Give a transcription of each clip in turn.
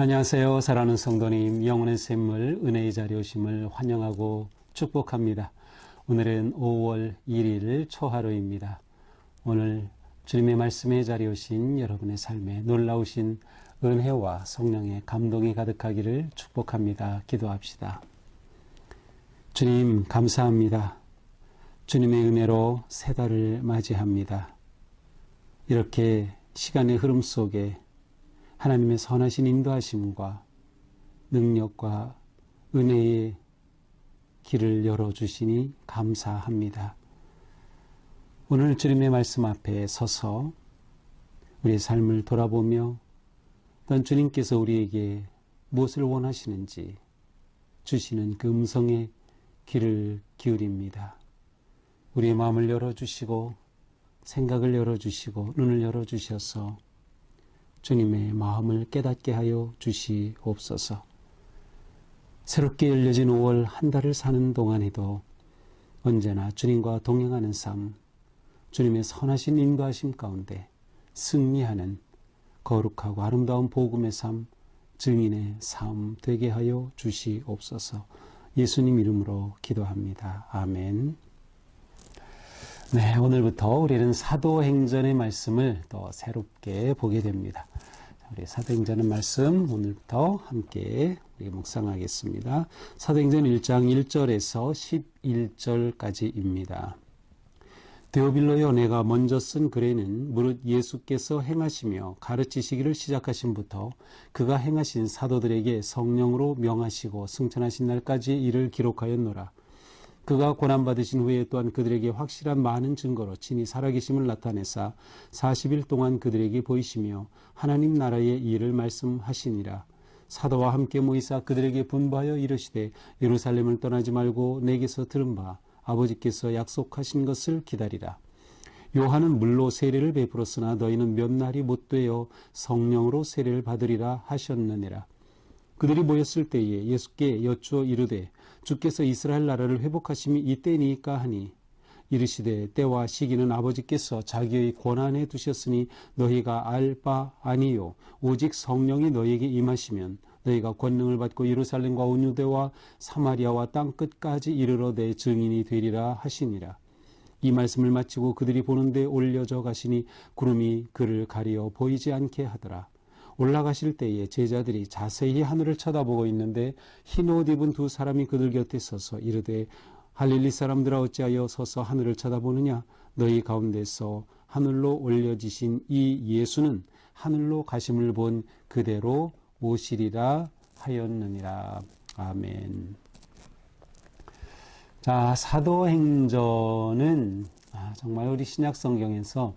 안녕하세요. 사랑하는 성도님, 영혼의 샘물 은혜의 자리에 오심을 환영하고 축복합니다. 오늘은 5월 1일 초하루입니다. 오늘 주님의 말씀의 자리에 오신 여러분의 삶에 놀라우신 은혜와 성령의 감동이 가득하기를 축복합니다. 기도합시다. 주님 감사합니다. 주님의 은혜로 새 달을 맞이합니다. 이렇게 시간의 흐름 속에 하나님의 선하신 인도하심과 능력과 은혜의 길을 열어주시니 감사합니다. 오늘 주님의 말씀 앞에 서서 우리의 삶을 돌아보며 또 주님께서 우리에게 무엇을 원하시는지 주시는 그 음성의 귀를 기울입니다. 우리의 마음을 열어주시고 생각을 열어주시고 눈을 열어주셔서 주님의 마음을 깨닫게 하여 주시옵소서. 새롭게 열려진 5월 한 달을 사는 동안에도 언제나 주님과 동행하는 삶, 주님의 선하신 인도하심 가운데 승리하는 거룩하고 아름다운 복음의 삶, 증인의 삶 되게 하여 주시옵소서. 예수님 이름으로 기도합니다. 아멘. 네, 오늘부터 우리는 사도행전의 말씀을 또 새롭게 보게 됩니다. 우리 사도행전의 말씀 오늘부터 함께 우리 묵상하겠습니다. 사도행전 1장 1절에서 11절까지입니다. 데오빌로여, 내가 먼저 쓴 글에는 무릇 예수께서 행하시며 가르치시기를 시작하신부터 그가 행하신 사도들에게 성령으로 명하시고 승천하신 날까지 이를 기록하였노라. 그가 고난받으신 후에 또한 그들에게 확실한 많은 증거로 친히 살아계심을 나타내사 40일 동안 그들에게 보이시며 하나님 나라의 일을 말씀하시니라. 사도와 함께 모이사 그들에게 분부하여 이르시되 예루살렘을 떠나지 말고 내게서 들은 바 아버지께서 약속하신 것을 기다리라. 요한은 물로 세례를 베풀었으나 너희는 몇 날이 못되어 성령으로 세례를 받으리라 하셨느니라. 그들이 모였을 때에 예수께 여쭈어 이르되 주께서 이스라엘 나라를 회복하심이 이때니까 하니 이르시되 때와 시기는 아버지께서 자기의 권한에 두셨으니 너희가 알 바 아니요 오직 성령이 너희에게 임하시면 너희가 권능을 받고 예루살렘과 온 유대와 사마리아와 땅 끝까지 이르러 내 증인이 되리라 하시니라. 이 말씀을 마치고 그들이 보는데 올려져 가시니 구름이 그를 가리어 보이지 않게 하더라. 올라가실 때에 제자들이 자세히 하늘을 쳐다보고 있는데 흰 옷 입은 두 사람이 그들 곁에 서서 이르되 할릴리 사람들아 어찌하여 서서 하늘을 쳐다보느냐. 너희 가운데서 하늘로 올려지신 이 예수는 하늘로 가심을 본 그대로 오시리라 하였느니라. 아멘. 자, 사도행전은 정말 우리 신약 성경에서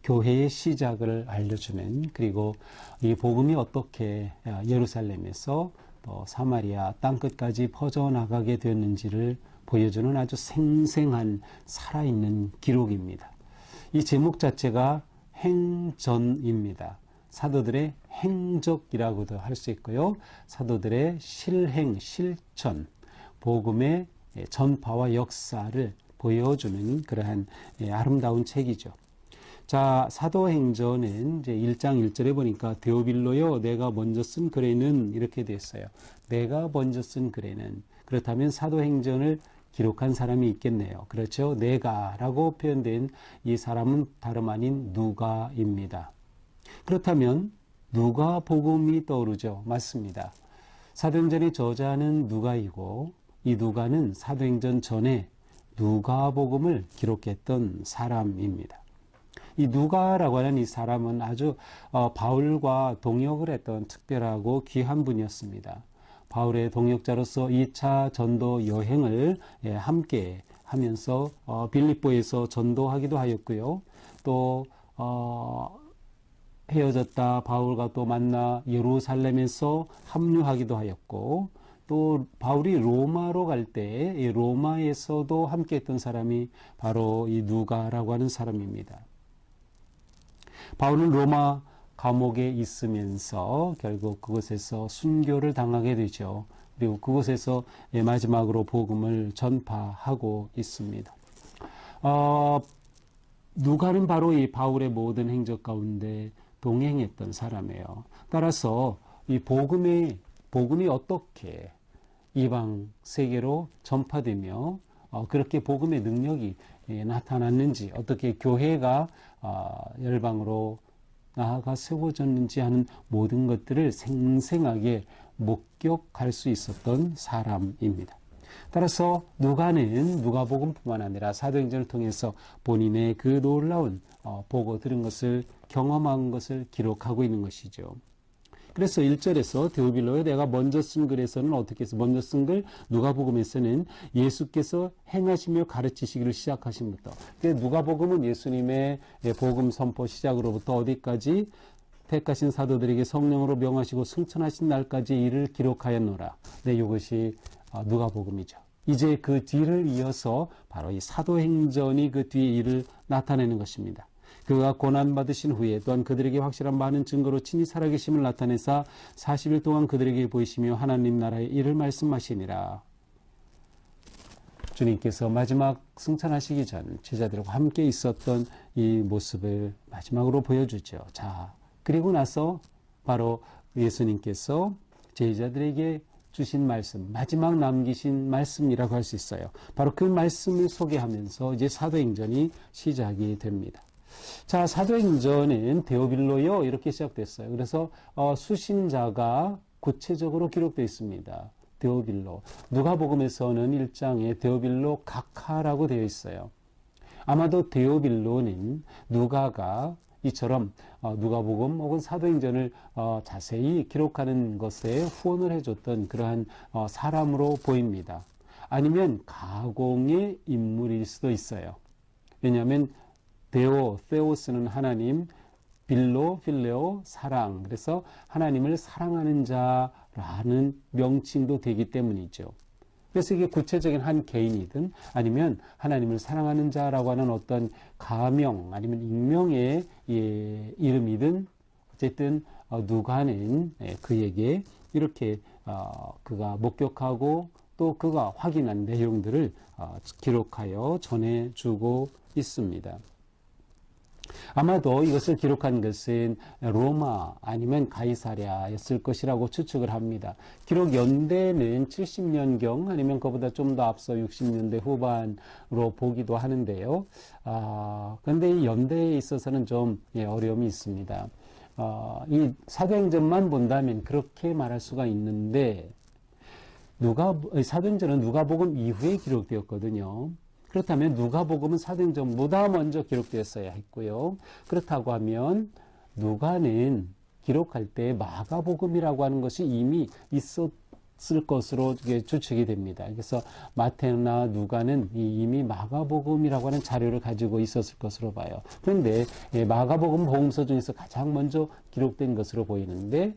교회의 시작을 알려주는, 그리고 이 복음이 어떻게 예루살렘에서 또 사마리아 땅끝까지 퍼져나가게 되었는지를 보여주는 아주 생생한 살아있는 기록입니다. 이 제목 자체가 행전입니다. 사도들의 행적이라고도 할 수 있고요. 사도들의 실행, 실천, 복음의 전파와 역사를 보여주는 그러한 아름다운 책이죠. 자, 사도행전은 이제 1장 1절에 보니까 데오빌로여, 내가 먼저 쓴 글에는 이렇게 되어 있어요. 내가 먼저 쓴 글에는. 그렇다면 사도행전을 기록한 사람이 있겠네요. 그렇죠? 내가라고 표현된 이 사람은 다름 아닌 누가입니다. 그렇다면 누가복음이 떠오르죠. 맞습니다. 사도행전의 저자는 누가이고 이 누가는 사도행전 전에 누가복음을 기록했던 사람입니다. 이 누가라고 하는 이 사람은 아주 바울과 동역을 했던 특별하고 귀한 분이었습니다. 바울의 동역자로서 2차 전도 여행을 함께 하면서 빌립보에서 전도하기도 하였고요. 또 헤어졌다 바울과 또 만나 예루살렘에서 합류하기도 하였고, 또 바울이 로마로 갈 때 로마에서도 함께 했던 사람이 바로 이 누가라고 하는 사람입니다. 바울은 로마 감옥에 있으면서 결국 그곳에서 순교를 당하게 되죠. 그리고 그곳에서 마지막으로 복음을 전파하고 있습니다. 누가는 바로 이 바울의 모든 행적 가운데 동행했던 사람이에요. 따라서 이 복음이 어떻게 이방 세계로 전파되며 그렇게 복음의 능력이 나타났는지, 어떻게 교회가 열방으로 나아가 세워졌는지 하는 모든 것들을 생생하게 목격할 수 있었던 사람입니다. 따라서 누가는 누가복음뿐만 아니라 사도행전을 통해서 본인의 그 놀라운 보고 들은 것을, 경험한 것을 기록하고 있는 것이죠. 그래서 1절에서 데오빌로에 내가 먼저 쓴 글에서는 어떻게 해서 먼저 쓴 글, 누가복음에서는 예수께서 행하시며 가르치시기를 시작하신 부터. 누가복음은 예수님의 복음 선포 시작으로부터 어디까지 택하신 사도들에게 성령으로 명하시고 승천하신 날까지 일을 기록하였노라. 네, 이것이 누가복음이죠. 이제 그 뒤를 이어서 바로 이 사도행전이 그 뒤에 일을 나타내는 것입니다. 그가 고난받으신 후에 또한 그들에게 확실한 많은 증거로 친히 살아계심을 나타내사 40일 동안 그들에게 보이시며 하나님 나라의 일을 말씀하시니라. 주님께서 마지막 승천하시기 전 제자들과 함께 있었던 이 모습을 마지막으로 보여주죠. 자, 그리고 나서 바로 예수님께서 제자들에게 주신 말씀, 마지막 남기신 말씀이라고 할 수 있어요. 바로 그 말씀을 소개하면서 이제 사도행전이 시작이 됩니다. 자, 사도행전은 데오빌로요 이렇게 시작됐어요. 그래서 수신자가 구체적으로 기록되어 있습니다. 데오빌로. 누가복음에서는 1장에 데오빌로 각하라고 되어 있어요. 아마도 데오빌로는 누가가 이처럼 누가복음 혹은 사도행전을 자세히 기록하는 것에 후원을 해줬던 그러한 사람으로 보입니다. 아니면 가공의 인물일 수도 있어요. 왜냐하면 theos는 하나님, 필레오, 사랑. 그래서 하나님을 사랑하는 자라는 명칭도 되기 때문이죠. 그래서 이게 구체적인 한 개인이든 아니면 하나님을 사랑하는 자라고 하는 어떤 가명 아니면 익명의 이름이든 어쨌든 누가는 그에게 이렇게 그가 목격하고 또 그가 확인한 내용들을 기록하여 전해주고 있습니다. 아마도 이것을 기록한 것은 로마 아니면 가이사랴였을 것이라고 추측을 합니다. 기록 연대는 70년경 아니면 그보다 좀 더 앞서 60년대 후반으로 보기도 하는데요. 그런데 이 연대에 있어서는 좀 어려움이 있습니다. 이 사도행전만 본다면 그렇게 말할 수가 있는데 사도행전은 누가복음 이후에 기록되었거든요. 그렇다면 누가복음은 사도행전보다 먼저 기록되었어야 했고요. 그렇다고 하면 누가는 기록할 때 마가복음이라고 하는 것이 이미 있었을 것으로 추측이 됩니다. 그래서 마태나 누가는 이미 마가복음이라고 하는 자료를 가지고 있었을 것으로 봐요. 그런데 마가복음 복음서 중에서 가장 먼저 기록된 것으로 보이는데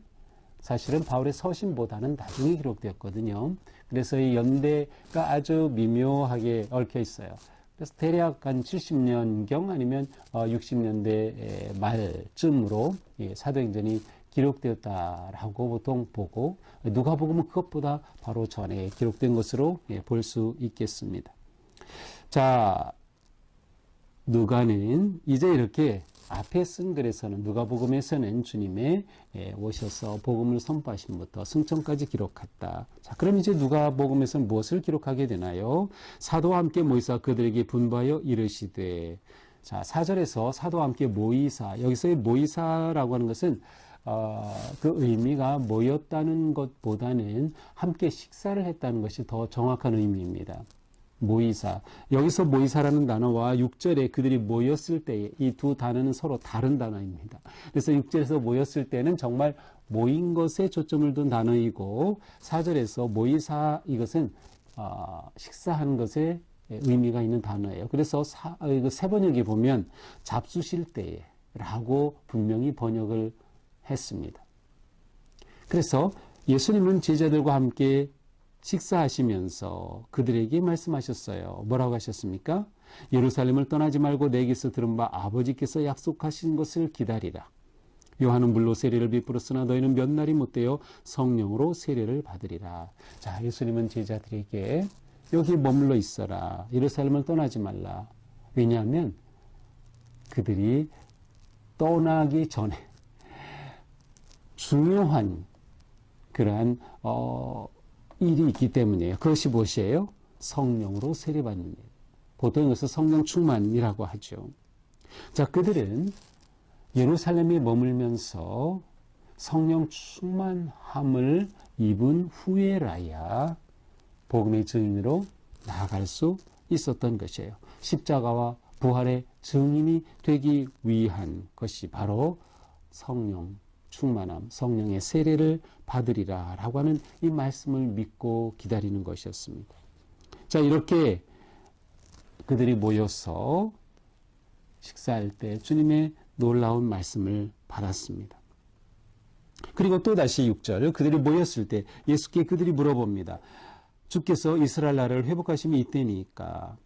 사실은 바울의 서신보다는 나중에 기록되었거든요. 그래서 이 연대가 아주 미묘하게 얽혀 있어요. 그래서 대략 한 70년경 아니면 60년대 말쯤으로 사도행전이 기록되었다라고 보통 보고 누가복음은 그것보다 바로 전에 기록된 것으로 볼 수 있겠습니다. 자, 누가는 이제 이렇게 앞에 쓴 글에서는 누가복음에서는 주님의 오셔서 복음을 선포하심부터 승천까지 기록했다. 자, 그럼 이제 누가복음에서는 무엇을 기록하게 되나요? 사도와 함께 모이사 그들에게 분부하여 이르시되. 자, 4절에서 사도와 함께 모이사. 여기서의 모이사라고 하는 것은 그 의미가 모였다는 것보다는 함께 식사를 했다는 것이 더 정확한 의미입니다. 모이사. 여기서 모이사라는 단어와 6절에 그들이 모였을 때 이 두 단어는 서로 다른 단어입니다. 그래서 6절에서 모였을 때는 정말 모인 것에 초점을 둔 단어이고 4절에서 모이사 이것은 식사하는 것에 의미가 있는 단어예요. 그래서 세 번역에 보면 잡수실 때에 라고 분명히 번역을 했습니다. 그래서 예수님은 제자들과 함께 식사하시면서 그들에게 말씀하셨어요. 뭐라고 하셨습니까? 예루살렘을 떠나지 말고 내게서 들은 바 아버지께서 약속하신 것을 기다리라. 요한은 물로 세례를 베풀었으나 너희는 몇 날이 못되어 성령으로 세례를 받으리라. 자, 예수님은 제자들에게 여기 머물러 있어라. 예루살렘을 떠나지 말라. 왜냐하면 그들이 떠나기 전에 중요한 그러한 일이 있기 때문이에요. 그것이 무엇이에요? 성령으로 세례받는 일. 보통 이것을 성령 충만이라고 하죠. 자, 그들은 예루살렘에 머물면서 성령 충만함을 입은 후에라야 복음의 증인으로 나아갈 수 있었던 것이에요. 십자가와 부활의 증인이 되기 위한 것이 바로 성령 충만함, 성령의 세례를 받으리라 라고 하는 이 말씀을 믿고 기다리는 것이었습니다. 자, 이렇게 그들이 모여서 식사할 때 주님의 놀라운 말씀을 받았습니다. 그리고 또다시 6절, 그들이 모였을 때 예수께 그들이 물어봅니다. 주께서 이스라엘 나라를 회복하심이 이때니까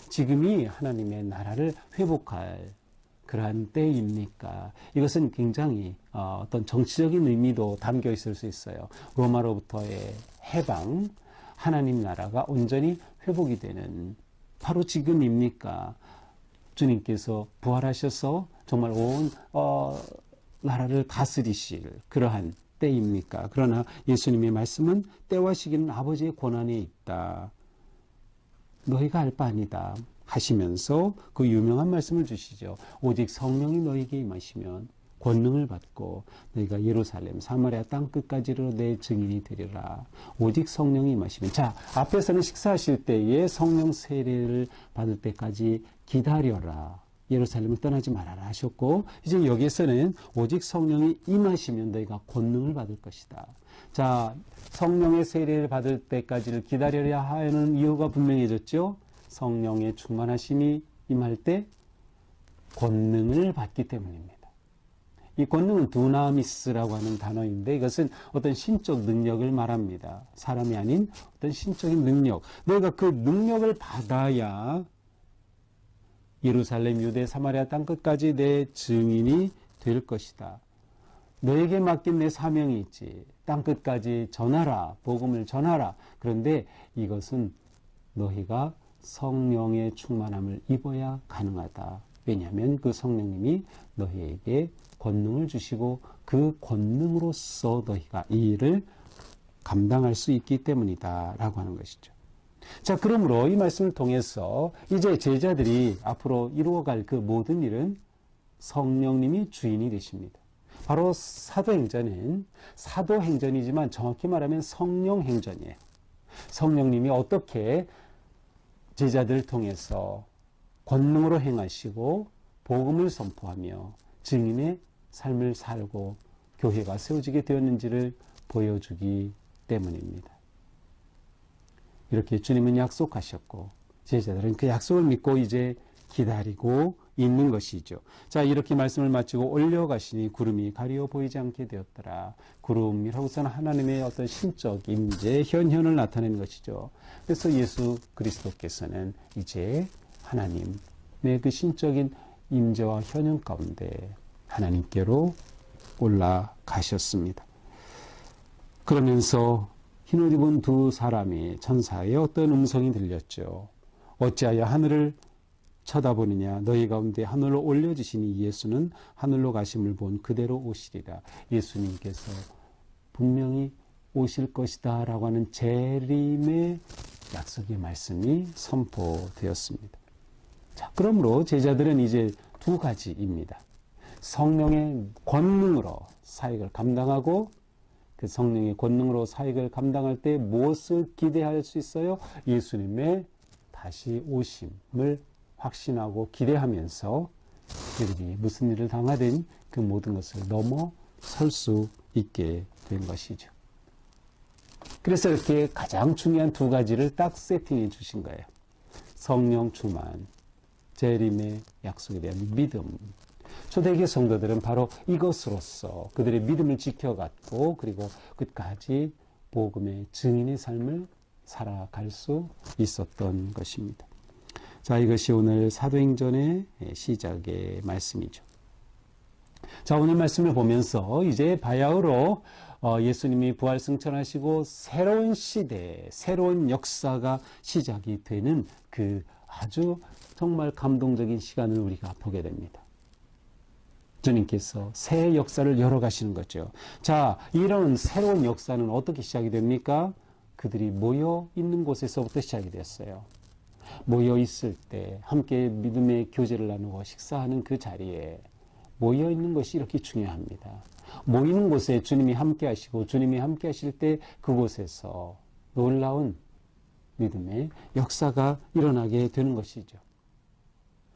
지금이 하나님의 나라를 회복할 그러한 때입니까? 이것은 굉장히 어떤 정치적인 의미도 담겨 있을 수 있어요. 로마로부터의 해방, 하나님 나라가 온전히 회복이 되는 바로 지금입니까? 주님께서 부활하셔서 정말 온 나라를 다스리실 그러한 때입니까? 그러나 예수님의 말씀은 때와 시기는 아버지의 권한에 있다. 너희가 알 바 아니다 하시면서 그 유명한 말씀을 주시죠. 오직 성령이 너희에게 임하시면 권능을 받고 너희가 예루살렘, 사마리아 땅끝까지로 내 증인이 되리라. 오직 성령이 임하시면. 자, 앞에서는 식사하실 때에 성령 세례를 받을 때까지 기다려라. 예루살렘을 떠나지 말아라 하셨고, 이제 여기에서는 오직 성령이 임하시면 너희가 권능을 받을 것이다. 자, 성령의 세례를 받을 때까지를 기다려야 하는 이유가 분명해졌죠. 성령의 충만하심이 임할 때 권능을 받기 때문입니다. 이 권능은 두나미스라고 하는 단어인데 이것은 어떤 신적 능력을 말합니다. 사람이 아닌 어떤 신적인 능력. 너희가 그 능력을 받아야 예루살렘, 유대, 사마리아 땅끝까지 내 증인이 될 것이다. 너에게 맡긴 내 사명이 있지. 땅끝까지 전하라. 복음을 전하라. 그런데 이것은 너희가 성령의 충만함을 입어야 가능하다. 왜냐하면 그 성령님이 너희에게 권능을 주시고 그 권능으로서 너희가 이 일을 감당할 수 있기 때문이다 라고 하는 것이죠. 자, 그러므로 이 말씀을 통해서 이제 제자들이 앞으로 이루어갈 그 모든 일은 성령님이 주인이 되십니다. 바로 사도행전은 사도행전이지만 정확히 말하면 성령행전이에요. 성령님이 어떻게 제자들을 통해서 권능으로 행하시고 복음을 선포하며 증인의 삶을 살고 교회가 세워지게 되었는지를 보여주기 때문입니다. 이렇게 주님은 약속하셨고 제자들은 그 약속을 믿고 이제 기다리고 있는 것이죠. 자, 이렇게 말씀을 마치고 올려가시니 구름이 가리어 보이지 않게 되었더라. 구름이라고서는 하나님의 어떤 신적 임재, 현현을 나타내는 것이죠. 그래서 예수 그리스도께서는 이제 하나님의 그 신적인 임재와 현현 가운데 하나님께로 올라가셨습니다. 그러면서 흰옷 입은 두 사람이 천사의 어떤 음성이 들렸죠. 어찌하여 하늘을 쳐다보느냐. 너희 가운데 하늘로 올려지시니 예수는 하늘로 가심을 본 그대로 오시리라. 예수님께서 분명히 오실 것이다 라고 하는 재림의 약속의 말씀이 선포되었습니다. 자, 그러므로 제자들은 이제 두 가지입니다. 성령의 권능으로 사역을 감당하고 그 성령의 권능으로 사역을 감당할 때 무엇을 기대할 수 있어요? 예수님의 다시 오심을 확신하고 기대하면서 그들이 무슨 일을 당하든 그 모든 것을 넘어설 수 있게 된 것이죠. 그래서 이렇게 가장 중요한 두 가지를 딱 세팅해 주신 거예요. 성령 충만, 재림의 약속에 대한 믿음. 초대교회 성도들은 바로 이것으로서 그들의 믿음을 지켜갔고 그리고 끝까지 복음의 증인의 삶을 살아갈 수 있었던 것입니다. 자, 이것이 오늘 사도행전의 시작의 말씀이죠. 자, 오늘 말씀을 보면서 이제 바야흐로 예수님이 부활 승천하시고 새로운 시대, 새로운 역사가 시작이 되는 그 아주 정말 감동적인 시간을 우리가 보게 됩니다. 주님께서 새 역사를 열어가시는 거죠. 자, 이런 새로운 역사는 어떻게 시작이 됩니까? 그들이 모여 있는 곳에서부터 시작이 됐어요. 모여 있을 때 함께 믿음의 교제를 나누고 식사하는 그 자리에 모여 있는 것이 이렇게 중요합니다. 모이는 곳에 주님이 함께 하시고 주님이 함께 하실 때 그곳에서 놀라운 믿음의 역사가 일어나게 되는 것이죠.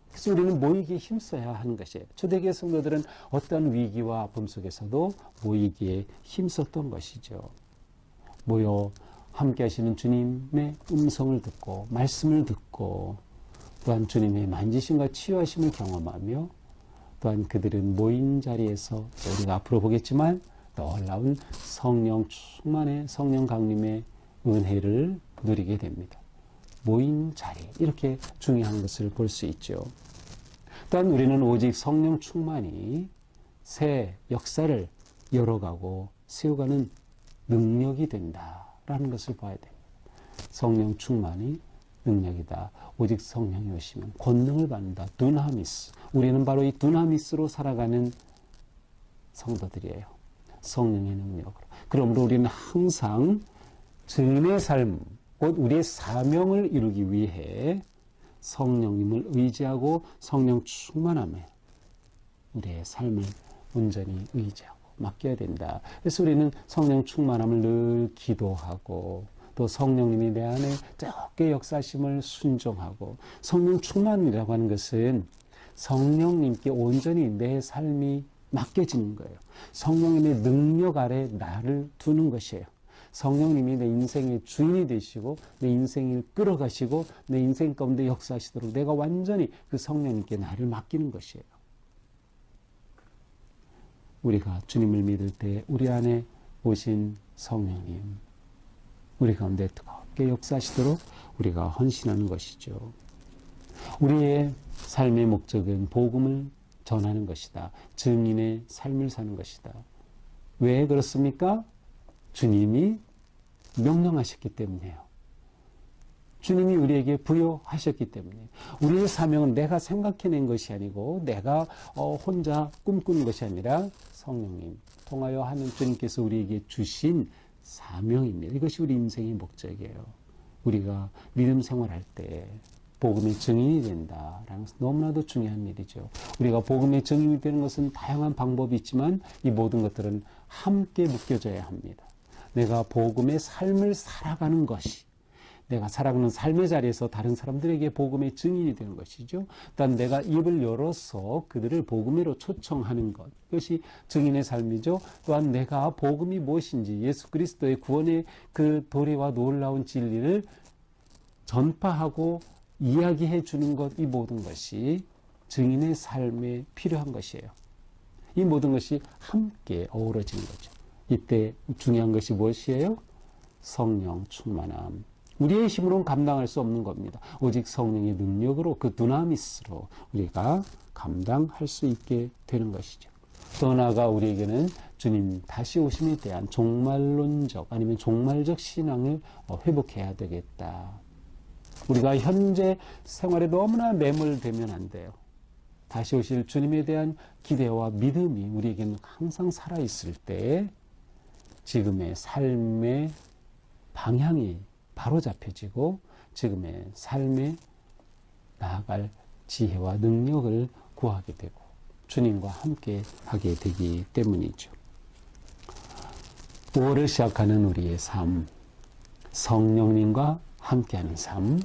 그래서 우리는 모이기에 힘써야 하는 것이에요. 초대교회 성도들은 어떤 위기와 아픔 속에서도 모이기에 힘썼던 것이죠. 모여 함께 하시는 주님의 음성을 듣고 말씀을 듣고 또한 주님의 만지심과 치유하심을 경험하며 또한 그들은 모인 자리에서 우리가 앞으로 보겠지만 놀라운 성령 충만의 성령 강림의 은혜를 누리게 됩니다. 모인 자리, 이렇게 중요한 것을 볼 수 있죠. 또한 우리는 오직 성령 충만이 새 역사를 열어가고 세워가는 능력이 된다라는 것을 봐야 됩니다. 성령 충만이 능력이다. 오직 성령이 오시면 권능을 받는다. 두나미스. 우리는 바로 이 두나미스로 살아가는 성도들이에요. 성령의 능력으로. 그러므로 우리는 항상 증인의 삶, 곧 우리의 사명을 이루기 위해 성령님을 의지하고 성령 충만함에 우리의 삶을 온전히 의지하고 맡겨야 된다. 그래서 우리는 성령 충만함을 늘 기도하고 또 성령님이 내 안에 뜨겁게 역사하심을 순종하고 성령 충만이라고 하는 것은 성령님께 온전히 내 삶이 맡겨지는 거예요. 성령님의 능력 아래 나를 두는 것이에요. 성령님이 내 인생의 주인이 되시고 내 인생을 끌어가시고 내 인생 가운데 역사하시도록 내가 완전히 그 성령님께 나를 맡기는 것이에요. 우리가 주님을 믿을 때 우리 안에 오신 성령님, 우리 가운데 뜨겁게 역사하시도록 우리가 헌신하는 것이죠. 우리의 삶의 목적은 복음을 전하는 것이다. 증인의 삶을 사는 것이다. 왜 그렇습니까? 주님이 명령하셨기 때문이에요. 주님이 우리에게 부여하셨기 때문에. 우리의 사명은 내가 생각해낸 것이 아니고 내가 혼자 꿈꾸는 것이 아니라 성령님 통하여 하는 주님께서 우리에게 주신 사명입니다. 이것이 우리 인생의 목적이에요. 우리가 믿음 생활할 때 복음의 증인이 된다라는 것은 너무나도 중요한 일이죠. 우리가 복음의 증인이 되는 것은 다양한 방법이 있지만 이 모든 것들은 함께 묶여져야 합니다. 내가 복음의 삶을 살아가는 것이, 내가 살아가는 삶의 자리에서 다른 사람들에게 복음의 증인이 되는 것이죠. 또한 내가 입을 열어서 그들을 복음으로 초청하는 것, 이것이 증인의 삶이죠. 또한 내가 복음이 무엇인지, 예수 그리스도의 구원의 그 도리와 놀라운 진리를 전파하고 이야기해 주는 것, 이 모든 것이 증인의 삶에 필요한 것이에요. 이 모든 것이 함께 어우러지는 거죠. 이때 중요한 것이 무엇이에요? 성령 충만함. 우리의 힘으로는 감당할 수 없는 겁니다. 오직 성령의 능력으로, 그 두나미스로 우리가 감당할 수 있게 되는 것이죠. 더 나아가 우리에게는 주님 다시 오심에 대한 종말론적 아니면 종말적 신앙을 회복해야 되겠다. 우리가 현재 생활에 너무나 매몰되면 안 돼요. 다시 오실 주님에 대한 기대와 믿음이 우리에게는 항상 살아있을 때 지금의 삶의 방향이 바로 잡혀지고 지금의 삶에 나아갈 지혜와 능력을 구하게 되고 주님과 함께 하게 되기 때문이죠. 5월을 시작하는 우리의 삶, 성령님과 함께하는 삶,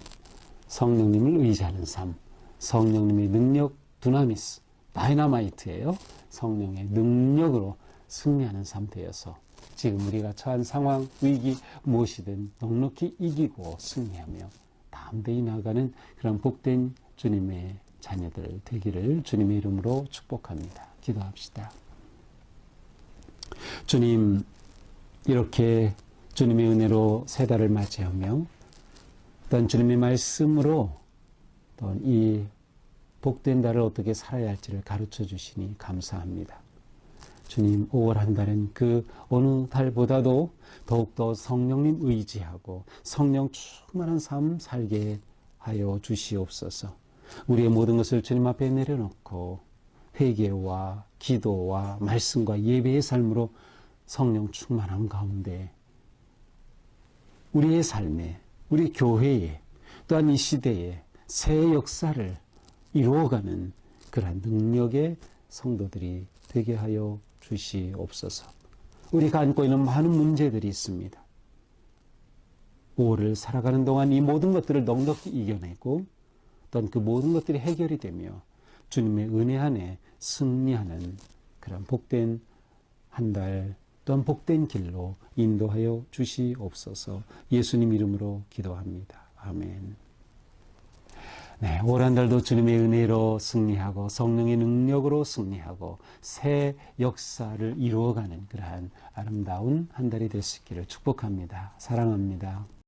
성령님을 의지하는 삶, 성령님의 능력, 두나미스, 다이나마이트예요. 성령의 능력으로 승리하는 삶 되어서 지금 우리가 처한 상황, 위기 무엇이든 넉넉히 이기고 승리하며 담대히 나아가는 그런 복된 주님의 자녀들 되기를 주님의 이름으로 축복합니다. 기도합시다. 주님, 이렇게 주님의 은혜로 새 달을 맞이하며 또한 주님의 말씀으로 또한 이 복된 달을 어떻게 살아야 할지를 가르쳐 주시니 감사합니다. 주님, 5월 한 달은 그 어느 달보다도 더욱더 성령님 의지하고 성령 충만한 삶 살게 하여 주시옵소서. 우리의 모든 것을 주님 앞에 내려놓고 회개와 기도와 말씀과 예배의 삶으로 성령 충만한 가운데 우리의 삶에, 우리 교회에, 또한 이 시대에 새 역사를 이루어가는 그러한 능력의 성도들이 되게 하여 주시옵소서. 우리가 안고 있는 많은 문제들이 있습니다. 5월을 살아가는 동안 이 모든 것들을 넉넉히 이겨내고 또한 그 모든 것들이 해결이 되며 주님의 은혜 안에 승리하는 그런 복된 한 달 또한 복된 길로 인도하여 주시옵소서. 예수님 이름으로 기도합니다. 아멘. 네, 올 한 달도 주님의 은혜로 승리하고 성령의 능력으로 승리하고 새 역사를 이루어가는 그러한 아름다운 한 달이 될 수 있기를 축복합니다. 사랑합니다.